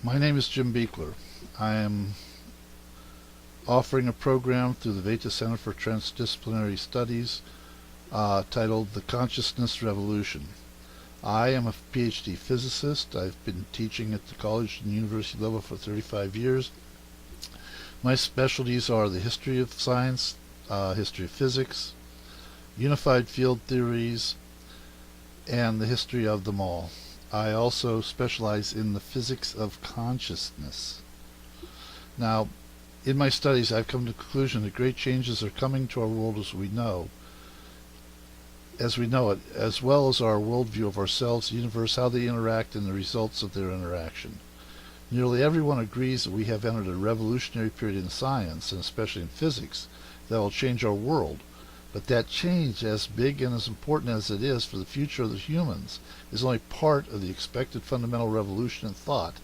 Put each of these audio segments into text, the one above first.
My name is Jim Beekler. I am offering a program through the Vetha Center for Transdisciplinary Studies titled The Consciousness Revolution. I am a PhD physicist. I've been teaching at the college and university level for 35 years. My specialties are the history of science, history of physics, unified field theories, and the history of them all. I also specialize in the physics of consciousness. Now, in my studies, I've come to the conclusion that great changes are coming to our world as we know it, as well as our worldview of ourselves, the universe, how they interact, and the results of their interaction. Nearly everyone agrees that we have entered a revolutionary period in science, and especially in physics, that will change our world. But that change, as big and as important as it is for the future of the humans, is only part of the expected fundamental revolution in thought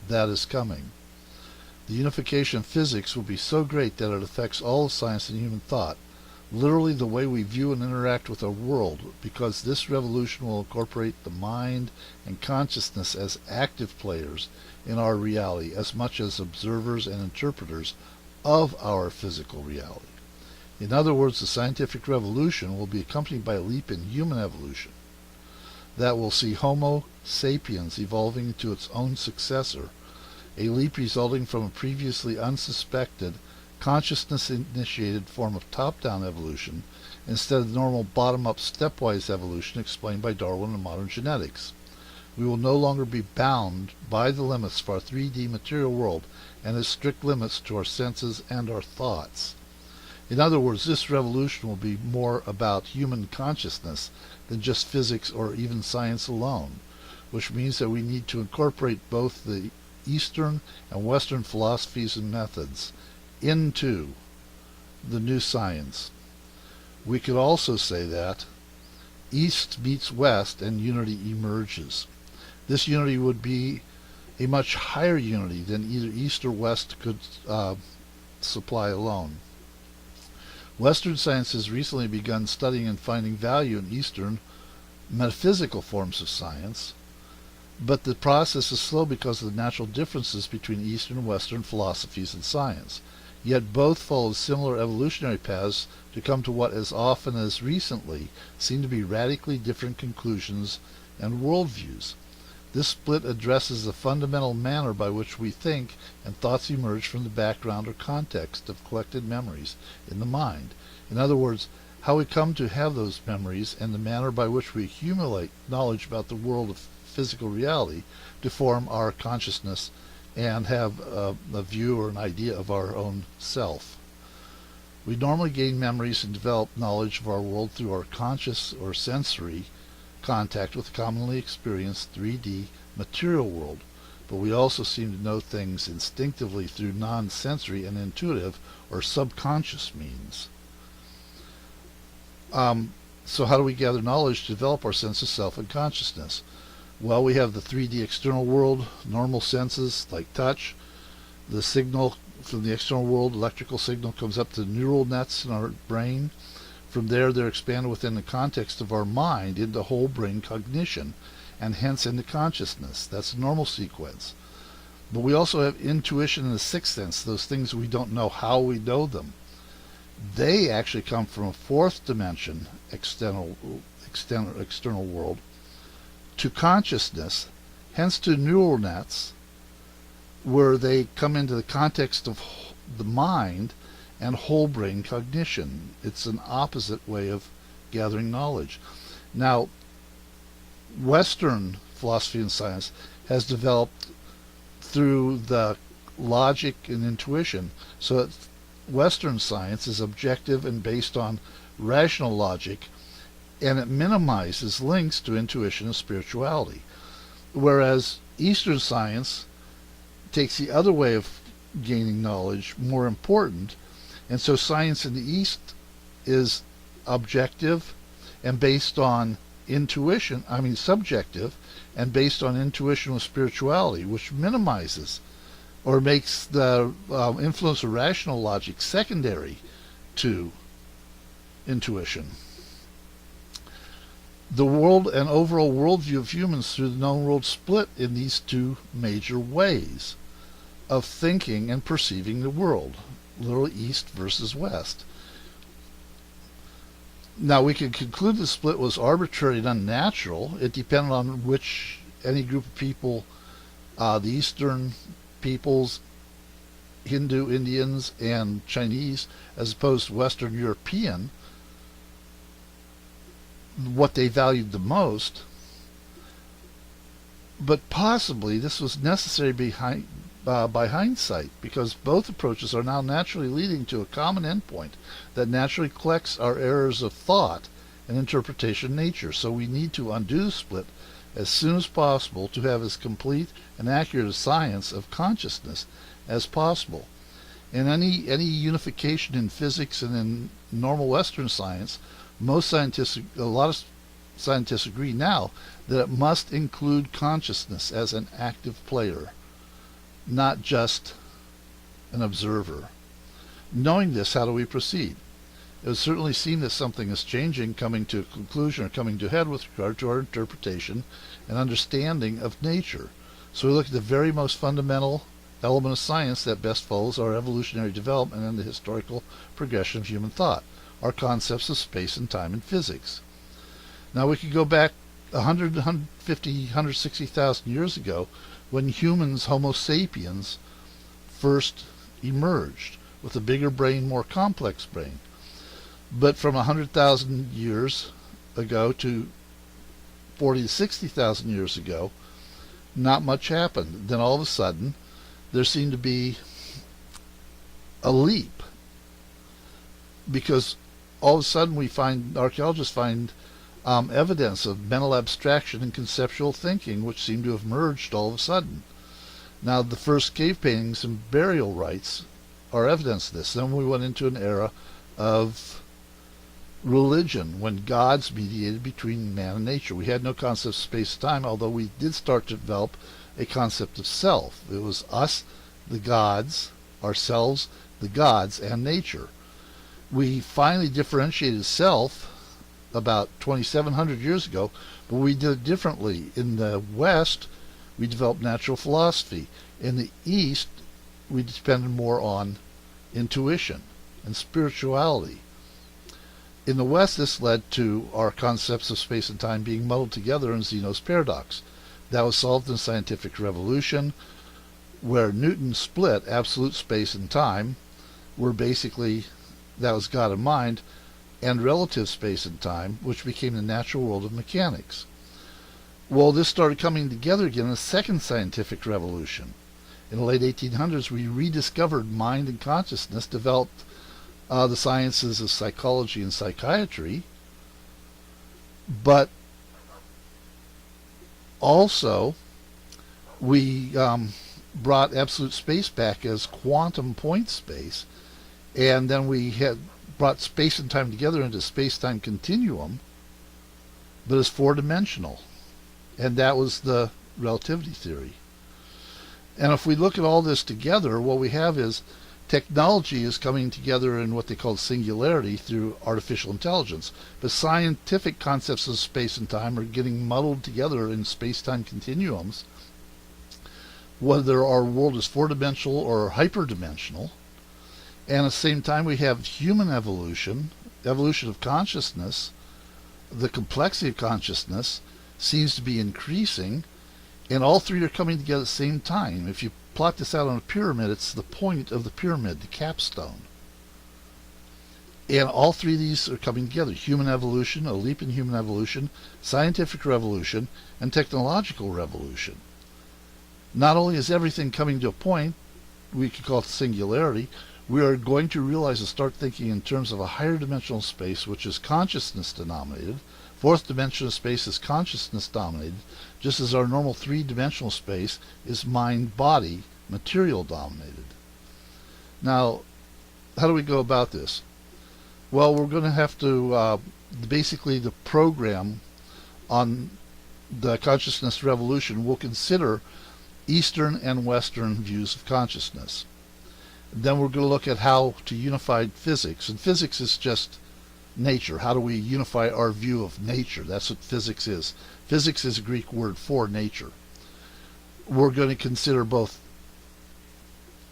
that is coming. The unification of physics will be so great that it affects all of science and human thought, literally the way we view and interact with our world, because this revolution will incorporate the mind and consciousness as active players in our reality as much as observers and interpreters of our physical reality. In other words, the scientific revolution will be accompanied by a leap in human evolution that will see Homo sapiens evolving into its own successor, a leap resulting from a previously unsuspected, consciousness-initiated form of top-down evolution instead of the normal bottom-up stepwise evolution explained by Darwin and modern genetics. We will no longer be bound by the limits of our 3D material world and its strict limits to our senses and our thoughts. In other words, this revolution will be more about human consciousness than just physics or even science alone, which means that we need to incorporate both the Eastern and Western philosophies and methods into the new science. We could also say that East meets West and unity emerges. This unity would be a much higher unity than either East or West could supply alone. Western science has recently begun studying and finding value in Eastern metaphysical forms of science, but the process is slow because of the natural differences between Eastern and Western philosophies and science. Yet both follow similar evolutionary paths to come to what as often as recently seem to be radically different conclusions and worldviews. This split addresses the fundamental manner by which we think and thoughts emerge from the background or context of collected memories in the mind. In other words, how we come to have those memories and the manner by which we accumulate knowledge about the world of physical reality to form our consciousness and have a view or an idea of our own self. We normally gain memories and develop knowledge of our world through our conscious or sensory contact with the commonly experienced 3D material world, but we also seem to know things instinctively through non-sensory and intuitive or subconscious means. So how do we gather knowledge to develop our sense of self and consciousness? Well, we have the 3D external world, normal senses like touch. The signal from the external world, electrical signal, comes up to the neural nets in our brain. From there, they're expanded within the context of our mind into whole brain cognition, and hence into consciousness. That's the normal sequence. But we also have intuition and the sixth sense, those things we don't know how we know them. They actually come from a fourth dimension, external world, to consciousness, hence to neural nets, where they come into the context of the mind and whole brain cognition. It's an opposite way of gathering knowledge. Now, Western philosophy and science has developed through the logic and intuition, so that Western science is objective and based on rational logic, and it minimizes links to intuition and spirituality. Whereas Eastern science takes the other way of gaining knowledge, more important, and so science in the East is objective and based on intuition, subjective, and based on intuition with spirituality, which minimizes or makes the influence of rational logic secondary to intuition. The world and overall worldview of humans through the known world split in these two major ways of thinking and perceiving the world, literally east versus west. Now, we can conclude the split was arbitrary and unnatural. It depended on which any group of people, the Eastern peoples, Hindu, Indians, and Chinese, as opposed to Western European, what they valued the most. But possibly this was necessary by hindsight, because both approaches are now naturally leading to a common endpoint that naturally collects our errors of thought and interpretation nature. So we need to undo the split as soon as possible to have as complete and accurate a science of consciousness as possible. In any unification in physics and in normal Western science, a lot of scientists agree now that it must include consciousness as an active player, not just an observer. Knowing this, how do we proceed? It would certainly seem that something is changing, coming to a conclusion or coming to a head with regard to our interpretation and understanding of nature. So we look at the very most fundamental element of science that best follows our evolutionary development and the historical progression of human thought, our concepts of space and time in physics. Now we could go back 100, 150, 160,000 years ago when humans, Homo sapiens, first emerged with a bigger brain, more complex brain. But from 100,000 years ago to 40 to 60,000 years ago, not much happened. Then all of a sudden, there seemed to be a leap, because all of a sudden archaeologists find evidence of mental abstraction and conceptual thinking, which seem to have merged all of a sudden. Now, the first cave paintings and burial rites are evidence of this. Then we went into an era of religion, when gods mediated between man and nature. We had no concept of space and time, although we did start to develop a concept of self. It was us, the gods, ourselves, the gods, and nature. We finally differentiated self about 2,700 years ago, but we did it differently. In the West, we developed natural philosophy. In the East, we depended more on intuition and spirituality. In the West, this led to our concepts of space and time being muddled together in Zeno's paradox. That was solved in the scientific revolution, where Newton split absolute space and time, were basically, that was God and mind, and relative space and time, which became the natural world of mechanics. Well, this started coming together again in the second scientific revolution. In the late 1800s, we rediscovered mind and consciousness, developed the sciences of psychology and psychiatry, but also we brought absolute space back as quantum point space, and then we had brought space and time together into space-time continuum, but as four-dimensional, and that was the relativity theory. And if we look at all this together, what we have is technology is coming together in what they call singularity through artificial intelligence, but scientific concepts of space and time are getting muddled together in space-time continuums, whether our world is four-dimensional or hyperdimensional. And at the same time, we have human evolution of consciousness. The complexity of consciousness seems to be increasing, and all three are coming together at the same time. If you plot this out on a pyramid, it's the point of the pyramid, the capstone. And all three of these are coming together. Human evolution, a leap in human evolution, scientific revolution, and technological revolution. Not only is everything coming to a point, we could call it singularity, we are going to realize and start thinking in terms of a higher dimensional space, which is consciousness denominated. Fourth dimension of space is consciousness dominated, just as our normal three-dimensional space is mind-body, material dominated. Now, how do we go about this? Well, we're going to have to, basically the program on the consciousness revolution will consider Eastern and Western views of consciousness. Then we're going to look at how to unify physics, and physics is just nature. How do we unify our view of nature? That's what physics is. Physics is a Greek word for nature. We're going to consider both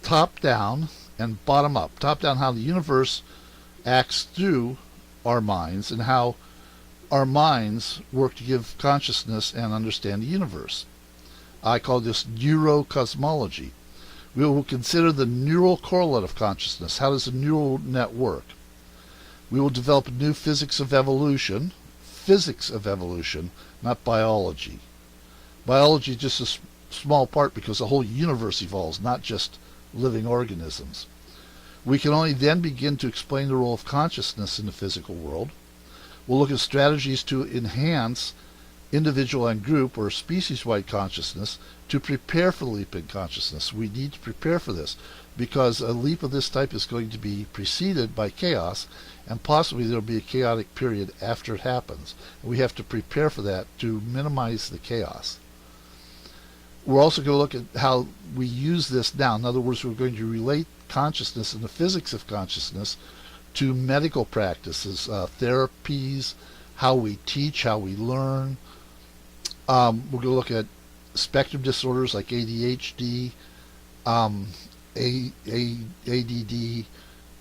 top down and bottom up. Top down, how the universe acts through our minds and how our minds work to give consciousness and understand the universe. I call this neurocosmology. We will consider the neural correlate of consciousness. How does a neural net work? We will develop a new physics of evolution, not biology. Biology is just a small part because the whole universe evolves, not just living organisms. We can only then begin to explain the role of consciousness in the physical world. We'll look at strategies to enhance individual and group or species-wide consciousness to prepare for the leap in consciousness. We need to prepare for this because a leap of this type is going to be preceded by chaos, and possibly there will be a chaotic period after it happens. We have to prepare for that to minimize the chaos. We're also going to look at how we use this now. In other words, we're going to relate consciousness and the physics of consciousness to medical practices, therapies, how we teach, how we learn. We're going to look at spectrum disorders like ADHD, ADD,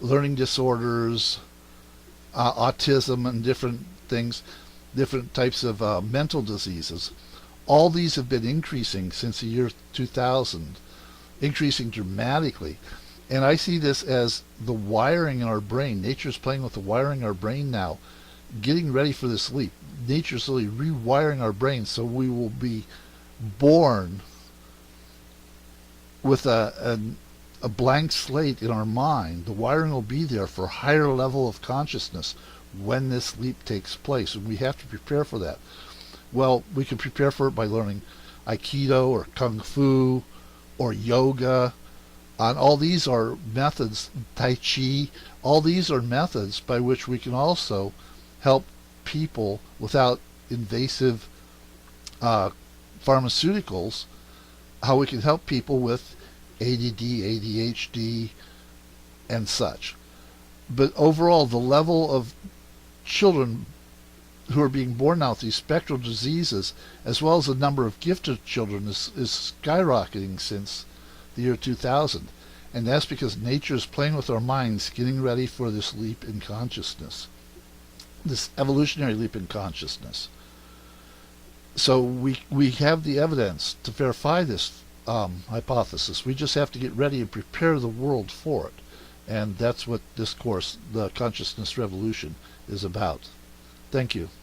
learning disorders, autism, and different things, different types of mental diseases. All these have been increasing since the year 2000, increasing dramatically. And I see this as the wiring in our brain. Nature's playing with the wiring in our brain now, getting ready for this leap. Nature's really rewiring our brains so we will be born with a blank slate in our mind. The wiring will be there for a higher level of consciousness when this leap takes place, and we have to prepare for that. Well, we can prepare for it by learning Aikido or Kung Fu or yoga. And all these are methods, Tai Chi, all these are methods by which we can also help people without invasive pharmaceuticals, how we can help people with ADD, ADHD, and such. But overall, the level of children who are being born now with these spectral diseases, as well as the number of gifted children, is skyrocketing since the year 2000. And that's because nature is playing with our minds, getting ready for this leap in consciousness, this evolutionary leap in consciousness. So we have the evidence to verify this hypothesis. We just have to get ready and prepare the world for it. And that's what this course, the Consciousness Revolution, is about. Thank you.